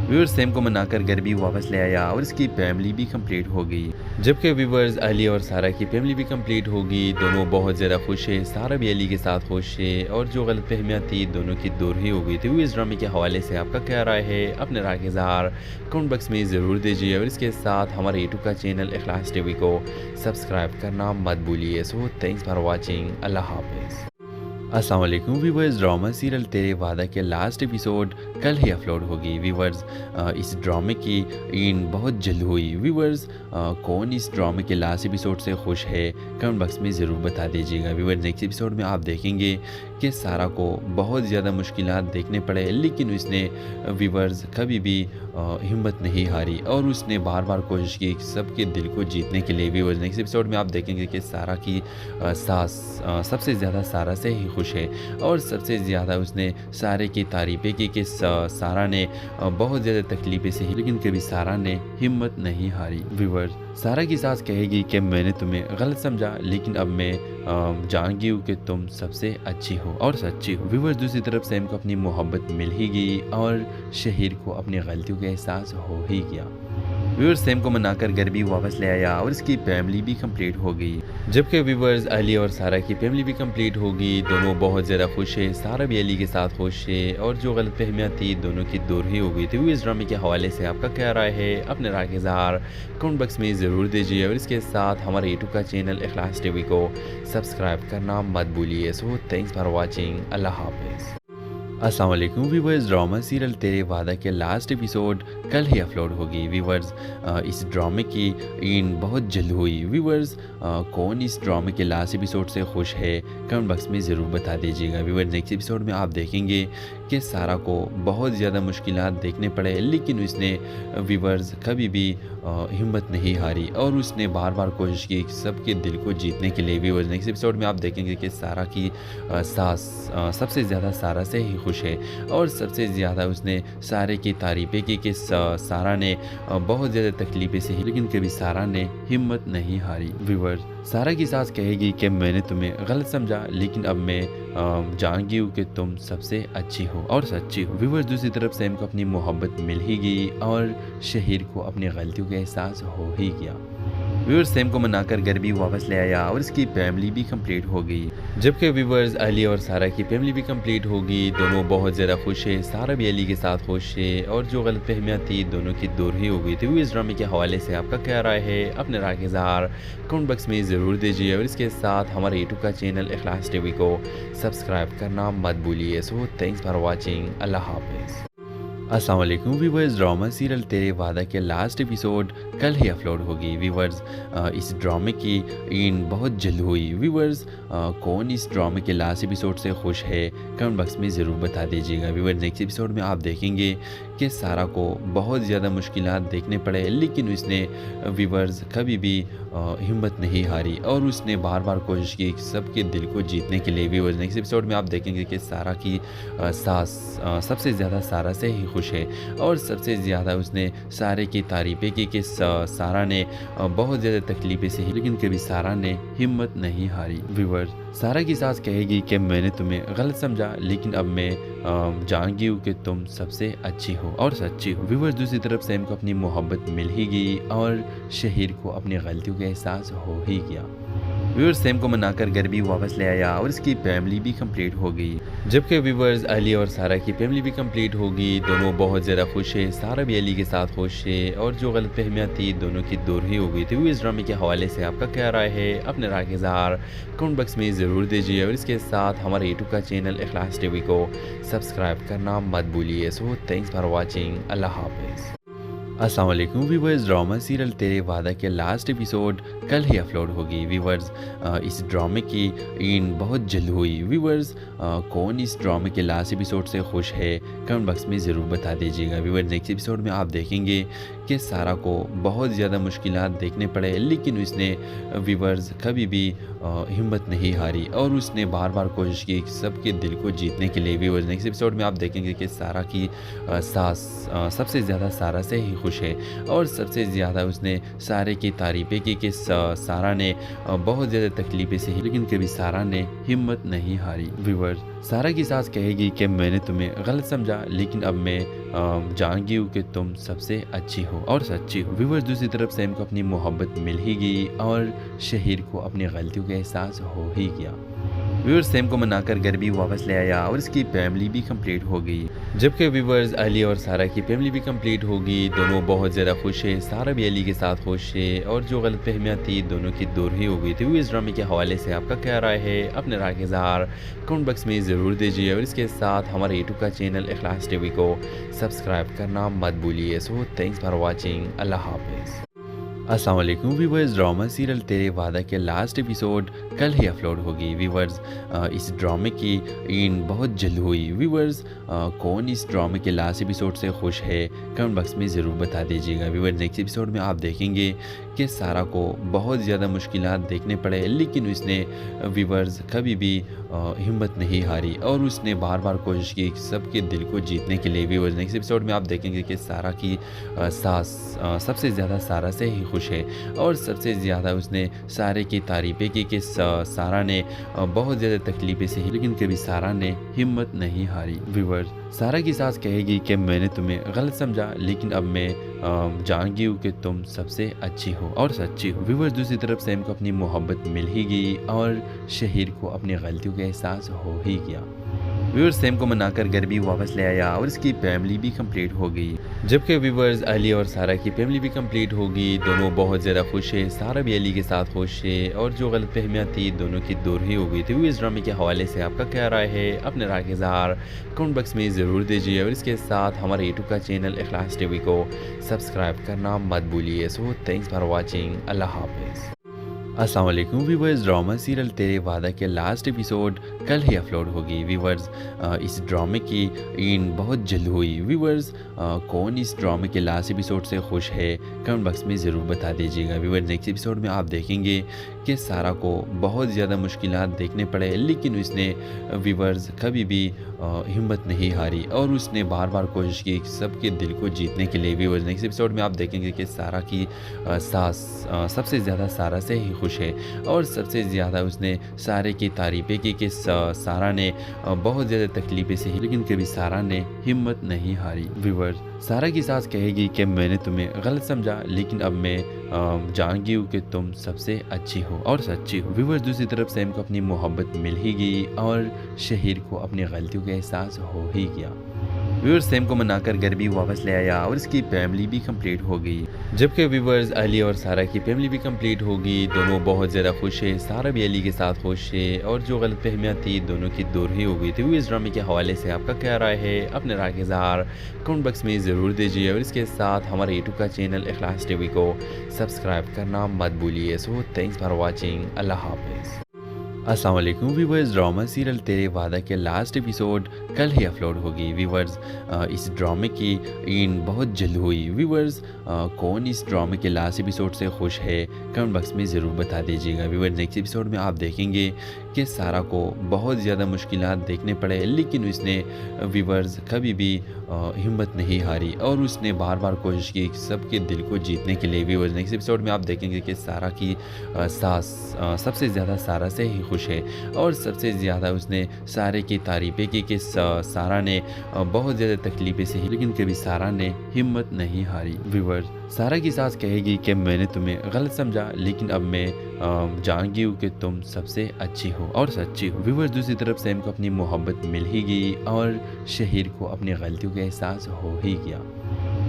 व्यूवर्स सैम को मनाकर घर भी वापस ले आया और इसकी फैमिली भी कंप्लीट हो गई, जबकि व्यूवर्स अली और सारा की फैमिली भी कंप्लीट हो गई। दोनों बहुत ज़्यादा खुश है, सारा भी अली के साथ खुश है और जो गलत फहमियाँ थी दोनों की दूर ही हो गई थी। इस ड्रामे के हवाले से आपका क्या राय है, अपने राय के इज़हार कमेंट बॉक्स में ज़रूर दीजिए और इसके साथ हमारे यूट्यूब का चैनल इखलास टीवी को सब्सक्राइब करना मत भूलिए। सो थैंक्स फॉर वॉचिंग, अल्लाह हाफिज़। अस्सलाम वालेकुम व्यूवर्स, ड्रामा सीरियल तेरे वादा के लास्ट एपिसोड कल ही अपलोड होगी। व्यूवर्स इस ड्रामे की एंड बहुत जल्द हुई। व्यूवर्स कौन इस ड्रामे के लास्ट एपिसोड से खुश है, कमेंट बॉक्स में ज़रूर बता दीजिएगा। व्यूवर्स नेक्स्ट एपिसोड में आप देखेंगे कि सारा को बहुत ज़्यादा मुश्किलात देखने पड़े, लेकिन उसने व्यूवर्स कभी भी हिम्मत नहीं हारी और उसने बार बार कोशिश की सबके दिल को जीतने के लिए। व्यूवर्स नेक्स्ट एपिसोड में आप देखेंगे कि सारा की सास सबसे ज़्यादा सारा से ही खुश है और सबसे ज़्यादा उसने सारे की तारीफ़ें की कि सारा ने बहुत ज़्यादा तकलीफ़ें सही, लेकिन कभी सारा ने हिम्मत नहीं हारी। व्यूवर्स सारा की सास कहेगी कि मैंने तुम्हें गलत समझा, लेकिन अब मैं जान गई हूँ कि तुम सबसे अच्छी हो और सच्ची हो। व्यूवर्स दूसरी तरफ सैम को अपनी मोहब्बत मिल ही गई और शहीर को अपनी गलतियों का एहसास हो ही गया। ویورز سیم کو منا کر گھر بھی واپس لے آیا اور اس کی فیملی بھی کمپلیٹ ہو گئی، جبکہ ویورز علی اور سارہ کی فیملی بھی کمپلیٹ ہو گئی۔ دونوں بہت زیادہ خوش ہے، سارہ بھی علی کے ساتھ خوش ہے اور جو غلط فہمیاں تھی دونوں کی دور ہی ہو گئی تھی۔ اس ڈرامے کے حوالے سے آپ کا کیا رائے ہے؟ اپنے رائے کا اظہار کمنٹ باکس میں ضرور دیجیے اور اس کے ساتھ ہمارے یوٹیوب کا چینل اخلاص ٹی وی کو سبسکرائب کرنا مت بھولیے۔ سو تھینکس فار واچنگ، اللہ حافظ۔ السلام علیکم ویورز، ڈرامہ سیریل تیرے وعدہ کے لاسٹ ایپیسوڈ کل ہی اپلوڈ ہوگی۔ ویورز اس ڈرامے کی اینڈ بہت جلد ہوئی۔ ویورز کون اس ڈرامے کے لاسٹ ایپیسوڈ سے خوش ہے کمنٹ باکس میں ضرور بتا دیجیے گا۔ ویورز نیکسٹ ایپیسوڈ میں آپ دیکھیں گے کہ سارہ کو بہت زیادہ مشکلات دیکھنے پڑے، لیکن اس نے ویورز کبھی بھی ہمت نہیں ہاری اور اس نے بار بار کوشش کی سب کے دل کو جیتنے کے لیے۔ ویورز نیکسٹ ایپیسوڈ میں آپ دیکھیں گے کہ سارہ کی ساس سب سے زیادہ سارہ سے ہی خوش ہے اور سب سے زیادہ اس نے سارے کی تعریفیں کی کہ سارہ نے بہت زیادہ تکلیفیں سہی لیکن کبھی سارہ نے ہمت نہیں ہاری۔ ویورز سارہ کی ساس کہے گی کہ میں نے تمہیں غلط سمجھا لیکن اب میں جان گئی ہوں کہ تم سب سے اچھی ہو اور سچی ہو۔ ویورز دوسری طرف سیم کو اپنی محبت مل ہی گئی اور شہیر کو اپنی غلطیوں کا احساس ہو ہی گیا۔ ویورز سیم کو منا کر گھر بھی واپس لے آیا اور اس کی فیملی بھی کمپلیٹ ہو گئی، جبکہ ویورز علی اور سارہ کی فیملی بھی کمپلیٹ ہو گئی۔ دونوں بہت زیادہ خوش ہے، سارہ بھی علی کے ساتھ خوش ہے اور جو غلط فہمیاں تھی دونوں کی دور ہی ہو گئی تھی۔ اس ڈرامے کے حوالے سے آپ کا کیا رائے ہے؟ اپنے رائے کا اظہار کمنٹ باکس میں ضرور دیجیے اور اس کے ساتھ ہمارے یوٹیوب کا چینل اخلاص ٹی وی کو سبسکرائب کرنا مت بھولیے۔ سو تھینکس فار واچنگ، اللہ حافظ۔ السلام علیکم ویورز، ڈرامہ سیریل تیرے وعدہ کے لاسٹ ایپیسوڈ کل ہی اپلوڈ ہوگی۔ ویورز اس ڈرامے کی اینڈ بہت جلد ہوئی۔ ویورز کون اس ڈرامے کے لاسٹ ایپیسوڈ سے خوش ہے کمنٹ باکس میں ضرور بتا دیجیے گا۔ ویورز نیکسٹ ایپیسوڈ میں آپ دیکھیں گے کہ سارہ کو بہت زیادہ مشکلات دیکھنے پڑے، لیکن اس نے ویورز کبھی بھی ہمت نہیں ہاری اور اس نے بار بار کوشش کی سب کے دل کو جیتنے کے لیے۔ ویورز نیکسٹ ایپیسوڈ میں آپ دیکھیں گے کہ سارہ کی ساس سب سے زیادہ سارہ سے ہی خوش ہے اور سب سے زیادہ اس نے سارے کی تعریفیں کی کہ سارہ نے بہت زیادہ تکلیفیں سہی لیکن کبھی سارہ نے ہمت نہیں ہاری۔ ویورز سارہ کی ساس کہے گی کہ میں نے تمہیں غلط سمجھا لیکن اب میں جان گئی ہوں کہ تم سب سے اچھی ہو اور سچی ہو۔ ویورز دوسری طرف سیم کو اپنی محبت مل ہی گئی اور شہیر کو اپنی غلطیوں کا احساس ہو ہی گیا۔ ویورز سیم کو منا کر گھر بھی واپس لے آیا اور اس کی فیملی بھی کمپلیٹ ہو گئی، جبکہ ویورز علی اور سارہ کی فیملی بھی کمپلیٹ ہو گئی۔ دونوں بہت زیادہ خوش ہے، سارہ بھی علی کے ساتھ خوش ہے اور جو غلط فہمیاں تھی دونوں کی دور ہی ہو گئی تھی۔ اس ڈرامے کے حوالے سے آپ کا کیا رائے ہے؟ اپنے رائے کا اظہار کمنٹ باکس میں ضرور دیجیے اور اس کے ساتھ ہمارے یوٹیوب کا چینل اخلاص ٹی وی کو سبسکرائب کرنا مت بھولیے۔ سو تھینکس فار واچنگ، اللہ حافظ۔ السلام علیکم ویورز، ڈرامہ سیریل تیرے وعدہ کے لاسٹ ایپیسوڈ کل ہی اپلوڈ ہوگی۔ ویورز اس ڈرامے کی اینڈ بہت جلد ہوئی۔ ویورز کون اس ڈرامے کے لاسٹ ایپیسوڈ سے خوش ہے کمنٹ باکس میں ضرور بتا دیجیے گا۔ ویورز نیکسٹ ایپیسوڈ میں آپ دیکھیں گے کہ سارہ کو بہت زیادہ مشکلات دیکھنے پڑے، لیکن اس نے ویورز کبھی بھی ہمت نہیں ہاری اور اس نے بار بار کوشش کی سب کے دل کو جیتنے کے لیے۔ ویورز نیکسٹ ایپیسوڈ میں آپ دیکھیں گے کہ سارہ کی ساس سب سے زیادہ سارہ سے ہی خوش ہے اور سب سے زیادہ اس نے سارے کی تعریفیں کی کہ سارہ نے بہت زیادہ تکلیفیں سہی لیکن کبھی سارہ نے ہمت نہیں ہاری۔ ویورز سارہ کی ساس کہے گی کہ میں نے تمہیں غلط سمجھا لیکن اب میں جان گئی ہوں کہ تم سب سے اچھی ہو اور سچی ہو۔ ویورز دوسری طرف سیم کو اپنی محبت مل ہی گئی اور شہیر کو اپنی غلطیوں کا احساس ہو ہی گیا۔ ویورز سیم کو منا کر گھر بھی واپس لے آیا اور اس کی فیملی بھی کمپلیٹ ہو گئی، جبکہ ویورز علی اور سارہ کی فیملی بھی کمپلیٹ ہو گئی۔ دونوں بہت زیادہ خوش ہے، سارہ بھی علی کے ساتھ خوش ہے اور جو غلط فہمیاں تھی دونوں کی دور ہی ہو گئی تھی۔ اس ڈرامے کے حوالے سے آپ کا کیا رائے ہے؟ اپنے رائے کا اظہار کمنٹ باکس میں ضرور دیجیے اور اس کے ساتھ ہمارے یوٹیوب کا چینل اخلاص ٹی وی کو سبسکرائب کرنا مت بھولیے۔ سو تھینکس فار واچنگ، اللہ حافظ۔ السلام علیکم ویورز، ڈرامہ سیریل تیرے وعدہ کے لاسٹ ایپیسوڈ کل ہی اپلوڈ ہوگی۔ ویورز اس ڈرامے کی اینڈ بہت جلد ہوئی۔ ویورز کون اس ڈرامے کے لاسٹ ایپیسوڈ سے خوش ہے کمنٹ باکس میں ضرور بتا دیجیے گا۔ ویورز نیکسٹ ایپیسوڈ میں آپ دیکھیں گے کہ سارہ کو بہت زیادہ مشکلات دیکھنے پڑے، لیکن اس نے ویورز کبھی بھی ہمت نہیں ہاری اور اس نے بار بار کوشش کی سب کے دل کو جیتنے کے لیے۔ ویورز نیکسٹ ایپیسوڈ میں آپ دیکھیں گے کہ سارہ کی ساس سب سے زیادہ سارہ سے ہی خوش ہے اور سب سے زیادہ اس نے سارے کی تعریفیں کی کہ سارا نے بہت زیادہ تکلیفیں سہی لیکن کبھی سارا نے ہمت نہیں ہاری۔ ویورز، سارا کی ساس کہے گی کہ میں نے تمہیں غلط سمجھا لیکن اب میں جان گئی ہوں کہ تم سب سے اچھی ہو اور سچی ہو۔ ویورز، دوسری طرف سیم کو اپنی محبت مل ہی گئی اور شہیر کو اپنی غلطیوں کا احساس ہو ہی گیا۔ ویورز، سیم کو منا کر گھر بھی واپس لے آیا اور اس کی فیملی بھی کمپلیٹ ہو گئی۔ جبکہ ویورز، علی اور سارا کی فیملی بھی کمپلیٹ ہو گئی۔ دونوں بہت زیادہ خوش ہے، سارا بھی علی کے ساتھ خوش ہے اور جو غلط فہمیاں تھی دونوں کی دور ہی ہو گئی تھی۔ اس ڈرامے کے حوالے سے آپ کا کیا رائے ہے؟ اپنے رائے کا اظہار کمنٹ باکس میں ضرور دیجیے اور اس کے ساتھ ہمارے یوٹیوب کا چینل اخلاص ٹی وی کو سبسکرائب کرنا مت بھولیے۔ سو تھینکس فار واچنگ۔ اللہ حافظ۔ السلام علیکم ویورز، ڈرامہ سیریل تیرے وعدہ کے لاسٹ ایپیسوڈ کل ہی اپلوڈ ہوگی۔ ویورز، اس ڈرامے کی اینڈ بہت جلد ہوئی۔ ویورز، کون اس ڈرامے کے لاسٹ ایپیسوڈ سے خوش ہے کمنٹ باکس میں ضرور بتا دیجیے گا۔ ویورز، نیکسٹ ایپیسوڈ میں آپ دیکھیں گے کہ سارا کو بہت زیادہ مشکلات دیکھنے پڑے لیکن اس نے ویورز کبھی بھی ہمت نہیں ہاری اور اس نے بار بار کوشش کی سب کے دل کو جیتنے کے لیے۔ ویورز، نیکسٹ ایپیسوڈ میں آپ دیکھیں گے کہ سارا کی ساس سب سے زیادہ سارا سے ہی خوش ہے اور سب سے زیادہ اس نے سارے کی تعریفیں کی کہ سارا نے بہت زیادہ تکلیفیں سہی لیکن کبھی سارا نے ہمت نہیں ہاری۔ ویورز، سارا کی ساس کہے گی کہ میں نے تمہیں غلط سمجھا لیکن اب میں جان گئی ہوں کہ تم سب سے اچھی ہو اور سچی ہو۔ ویورز، دوسری طرف سیم کو اپنی محبت مل ہی گئی اور شہیر کو اپنی غلطیوں کا احساس ہو ہی گیا۔ ویورز، سیم کو منا کر گھر بھی واپس لے آیا اور اس کی فیملی بھی کمپلیٹ ہو گئی۔ جبکہ ویورز، علی اور سارا کی فیملی بھی کمپلیٹ ہو گئی۔ دونوں بہت زیادہ خوش ہے، سارا بھی علی کے ساتھ خوش ہے اور جو غلط فہمیاں تھی دونوں کی دور ہی ہو گئی تھی۔ اس ڈرامے کے حوالے سے آپ کا کیا رائے ہے؟ اپنے رائے کا اظہار کمنٹ باکس میں ضرور دیجیے اور اس کے ساتھ ہمارے یوٹیوب کا چینل اخلاص ٹی وی کو سبسکرائب کرنا مت بھولیے۔ سو تھینکس فار واچنگ۔ اللہ حافظ۔ السلام علیکم ویورز، ڈرامہ سیریل تیرے وعدہ کے لاسٹ ایپیسوڈ کل ہی اپلوڈ ہوگی۔ ویورز، اس ڈرامے کی اینڈ بہت جلد ہوئی۔ ویورز، کون اس ڈرامے کے لاسٹ ایپیسوڈ سے خوش ہے کمنٹ باکس میں ضرور بتا دیجیے گا۔ ویورز، نیکسٹ ایپیسوڈ میں آپ دیکھیں گے کہ سارا کو بہت زیادہ مشکلات دیکھنے پڑے لیکن اس نے ویورز کبھی بھی ہمت نہیں ہاری اور اس نے بار بار کوشش کی سب کے دل کو جیتنے کے لیے۔ ویورز، نیکسٹ ایپیسوڈ میں آپ دیکھیں گے کہ سارا کی ساس سب سے زیادہ سارا سے ہی خوش ہے اور سب سے زیادہ اس نے سارے کی تعریفیں کی کہ سارا نے بہت زیادہ تکلیفیں سہی لیکن کبھی سارا نے ہمت نہیں ہاری۔ ویورز، سارا کی ساس کہے گی کہ میں نے تمہیں غلط سمجھا لیکن اب میں جان گئی ہوں کہ تم سب سے اچھی ہو اور سچی ہو۔ ویورز، دوسری طرف سیم کو اپنی محبت مل ہی گئی اور شہیر کو اپنی غلطیوں کا احساس ہو ہی گیا۔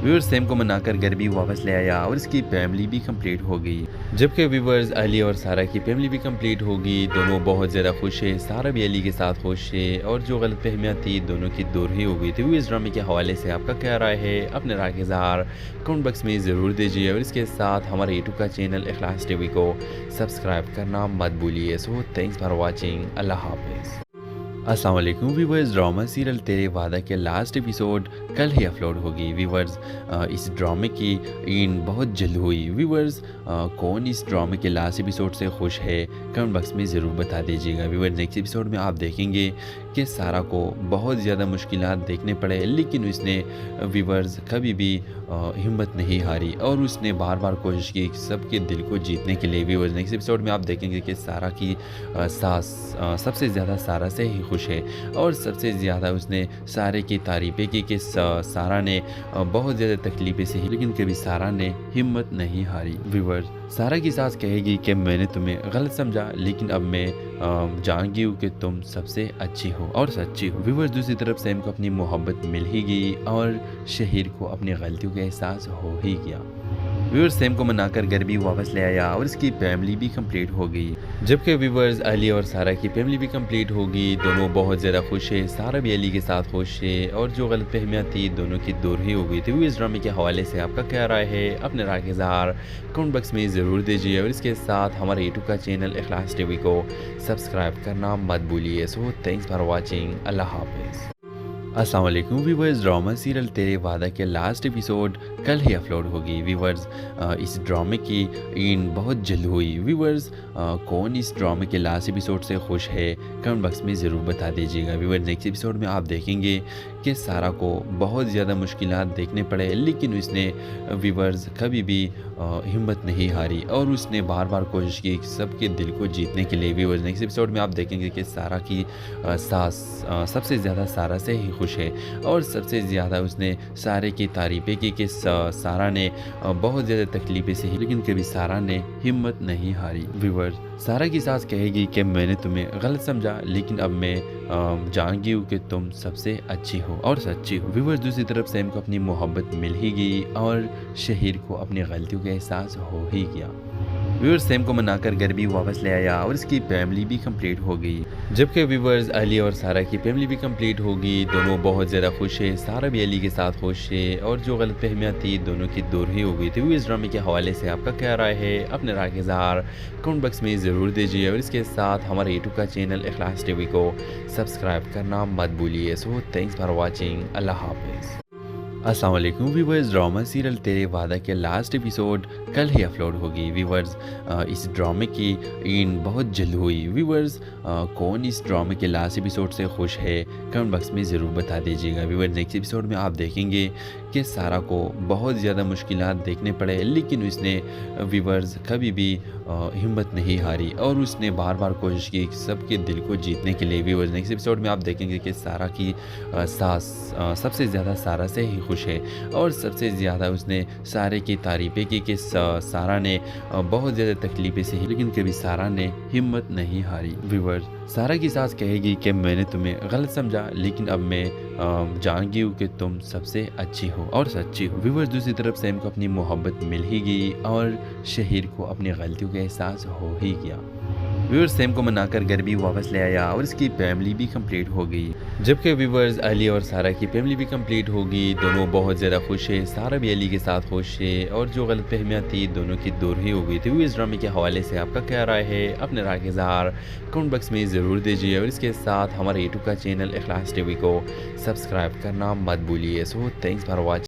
ویورز، سیم کو منا کر گھر بھی واپس لے آیا اور اس کی فیملی بھی کمپلیٹ ہو گئی۔ جبکہ ویورز، علی اور سارا کی فیملی بھی کمپلیٹ ہو گئی۔ دونوں بہت زیادہ خوش ہے، سارا بھی علی کے ساتھ خوش ہے اور جو غلط فہمیاں تھی دونوں کی دور ہی ہو گئی تھی۔ اس ڈرامے کے حوالے سے آپ کا کیا رائے ہے؟ اپنے رائے کا اظہار کمنٹ باکس میں ضرور دیجیے اور اس کے ساتھ ہمارے یوٹیوب کا چینل اخلاص ٹی وی کو سبسکرائب کرنا مت بھولیے۔ سو تھینکس فار واچنگ۔ اللہ حافظ۔ السلام علیکم ویورز، ڈرامہ سیریل تیرے وعدہ کے لاسٹ ایپیسوڈ کل ہی اپلوڈ ہوگی۔ ویورز، اس ڈرامے کی اینڈ بہت جلد ہوئی۔ ویورز، کون اس ڈرامے کے لاسٹ ایپیسوڈ سے خوش ہے کمنٹ باکس میں ضرور بتا دیجیے گا۔ ویورز، نیکسٹ ایپیسوڈ میں آپ دیکھیں گے کہ سارا کو بہت زیادہ مشکلات دیکھنے پڑے لیکن اس نے ویورز کبھی بھی ہمت نہیں ہاری اور اس نے بار بار کوشش کی سب کے دل کو جیتنے کے لیے۔ ویورز، نیکسٹ ایپیسوڈ میں آپ دیکھیں گے کہ سارا کی ساس سب سے زیادہ سارا سے ہی خوش ہے اور سب سے زیادہ اس نے سارے کی تعریفیں کی کہ سارا نے بہت زیادہ تکلیفیں سہی لیکن کبھی سارا نے ہمت نہیں ہاری۔ ویورز، سارا کی ساس کہے گی کہ میں نے تمہیں غلط سمجھا لیکن اب میں جان گئی ہوں کہ تم سب سے اچھی ہو اور سچی ہو۔ ویورز، دوسری طرف سیم کو اپنی محبت مل ہی گئی اور شہیر کو اپنی غلطیوں کا احساس ہو ہی گیا۔ ویورز، سیم کو منا کر گھر بھی واپس لے آیا اور اس کی فیملی بھی کمپلیٹ ہو گئی۔ جبکہ ویورز، علی اور سارا کی فیملی بھی کمپلیٹ ہو گئی۔ دونوں بہت زیادہ خوش ہے، سارا بھی علی کے ساتھ خوش ہے اور جو غلط فہمیاں تھی دونوں کی دور ہی ہو گئی تھی۔ اس ڈرامے کے حوالے سے آپ کا کیا رائے ہے؟ اپنے رائے کا اظہار کمنٹ باکس میں ضرور دیجیے اور اس کے ساتھ ہمارے یوٹیوب کا چینل اخلاص ٹی وی کو سبسکرائب کرنا مت بھولیے۔ سو تھینکس فار واچنگ۔ اللہ حافظ۔ السلام علیکم ویورز، ڈرامہ سیریل تیرے وعدہ کے لاسٹ ایپیسوڈ कल ही अपलोड होगी। व्यूवर्स इस ड्रामे की एंड बहुत जल्द हुई। व्यूवर्स कौन इस ड्रामे के लास्ट एपिसोड से खुश है, कमेंट बॉक्स में ज़रूर बता दीजिएगा। व्यूवर्स नेक्स्ट एपिसोड में आप देखेंगे कि सारा को बहुत ज़्यादा मुश्किलात देखने पड़े, लेकिन उसने व्यूवर्स कभी भी हिम्मत नहीं हारी और उसने बार बार कोशिश की सबके दिल को जीतने के लिए। व्यूवर्स नेक्स्ट एपिसोड में आप देखेंगे कि सारा की सास सबसे ज़्यादा सारा से ही खुश है और सबसे ज़्यादा उसने सारे की तारीफ़ें की कि सारा ने बहुत ज़्यादा तकलीफ़ें सही, लेकिन कभी सारा ने हिम्मत नहीं हारी। व्यूवर्स सारा की सास कहेगी कि मैंने तुम्हें गलत समझा, लेकिन अब मैं जान गई हूँ कि तुम सबसे अच्छी हो और सच्ची हो। व्यूवर्स दूसरी तरफ सैम को अपनी मोहब्बत मिल ही गई और शहीर को अपनी गलतियों का एहसास हो ही गया। व्यूवर्स सैम को मनाकर घर भी वापस ले आया और इसकी फैमिली भी कंप्लीट हो गई, जबकि व्यूवर्स अली और सारा की फैमिली भी कंप्लीट हो गई। दोनों बहुत ज़्यादा खुश है, सारा भी अली के साथ खुश है और जो गलत फहमियाँ थी दोनों की दूर ही हो गई थी। इस ड्रामे के हवाले से आपका क्या राय है, अपने राय के इज़हार कमेंट बॉक्स में ज़रूर दीजिए और इसके साथ हमारे यूट्यूब का चैनल इखलास टीवी को सब्सक्राइब करना मत भूलिए। सो थैंक्स फॉर वॉचिंग, अल्लाह हाफिज़। अस्सलाम वालेकुम व्यूवर्स, ड्रामा सीरियल तेरे वादा के लास्ट एपिसोड कल ही अपलोड होगी। व्यूवर्स इस ड्रामे की एंड बहुत जल्द हुई। व्यूवर्स कौन इस ड्रामे के लास्ट एपिसोड से खुश है, कमेंट बॉक्स में ज़रूर बता दीजिएगा। व्यूवर्स नेक्स्ट एपिसोड में आप देखेंगे कि सारा को बहुत ज़्यादा मुश्किलात देखने पड़े, लेकिन उसने व्यूवर्स कभी भी हिम्मत नहीं हारी और उसने बार बार कोशिश की सबके दिल को जीतने के लिए। व्यूवर्स नेक्स्ट एपिसोड में आप देखेंगे कि सारा की सास सबसे ज़्यादा सारा से ही खुश है और सबसे ज़्यादा उसने सारे की तारीफ़ें की कि सारा ने बहुत ज़्यादा तकलीफ़ें सही, लेकिन कभी सारा ने हिम्मत नहीं हारी। व्यूवर्स सारा की सास कहेगी कि मैंने तुम्हें गलत समझा, लेकिन अब मैं जान गई हूँ कि तुम सबसे अच्छी हो और सच्ची हो। व्यूवर्स दूसरी तरफ सैम को अपनी मोहब्बत मिल ही गई और शहीर को अपनी गलतियों का एहसास हो ही गया। व्यूवर्स सैम को मनाकर घर भी वापस ले आया और इसकी फैमिली भी कंप्लीट हो गई, जबकि व्यूवर्स अली और सारा की फैमिली भी कंप्लीट हो गई। दोनों बहुत ज़्यादा खुश है, सारा भी अली के साथ खुश है और जो गलत फहमियाँ थी दोनों की दूर ही हो गई थी। इस ड्रामे के हवाले से आपका क्या राय है, अपने राय के इज़हार कमेंट बॉक्स में ज़रूर दीजिए और इसके साथ हमारे यूट्यूब का चैनल इखलास टीवी को सब्सक्राइब करना मत भूलिए। So thanks for watching.